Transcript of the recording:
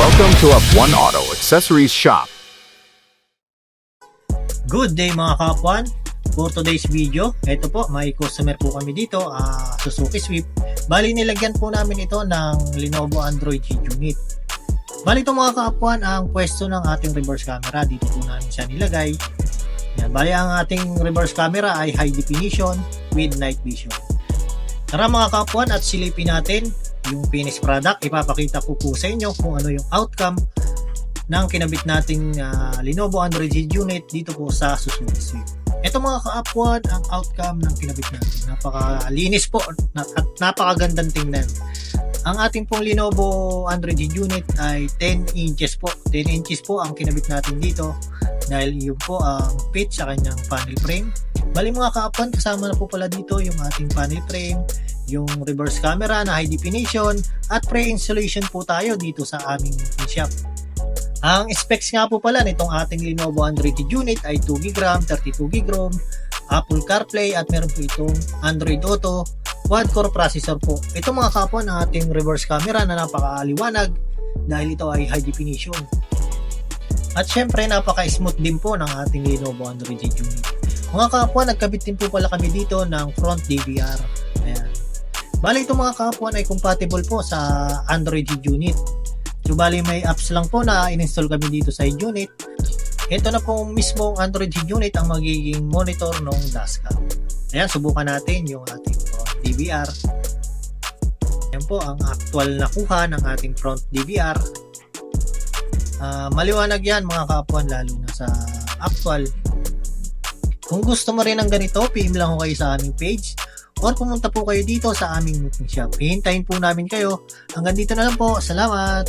Welcome to F1 Auto Accessories Shop. Good day mga kapuan. For today's video, ito po, may customer po kami dito, Suzuki Swift. Bali nilagyan po namin ito ng Lenovo Android G unit. Bali ito mga kapuan, ang pwesto ng ating reverse camera. Dito po namin siya nilagay. Yan, bali ang ating reverse camera ay high definition with night vision. Tara mga kapuan at silipin natin yung finished product. Ipapakita ko po sa inyo kung ano yung outcome ng kinabit nating Lenovo Android G unit dito po sa Suzuki Swift. Ito mga ka-upward ang outcome ng kinabit natin. Napakalinis po at napakagandang tingnan. Ang ating pong Lenovo Android G unit ay 10 inches po. 10 inches po ang kinabit natin dito dahil yun po ang pitch sa kanyang panel frame. Bali mga ka-upward, kasama na po pala dito yung ating panel frame, yung reverse camera na high definition at pre-installation po tayo dito sa aming shop. Ang specs nga po pala nitong ating Lenovo Android unit ay 2GB RAM, 32GB ROM, Apple CarPlay at meron po itong Android Auto, quad-core processor po. Ito mga kapwa ng ating reverse camera na napakaliwanag dahil ito ay high definition. At syempre napaka-smooth din po ng ating Lenovo Android unit. Mga kapwa, nagkabit din po pala kami dito ng front DVR. Ayan. Bali ito mga kapwa ay compatible po sa Android unit. So, bali may apps lang po na in-install kami dito sa unit. Ito na po mismo Android unit ang magiging monitor ng dashcam. Ayan, subukan natin yung ating front DVR. Ayan po ang actual na kuha ng ating front DVR. Maliwanag yan mga kapuan, lalo na sa actual. Kung gusto mo rin ng ganito, PM lang ko kayo sa aming page or pumunta po kayo dito sa aming meeting shop. Hihintayin po namin kayo. Hanggang dito na lang po. Salamat!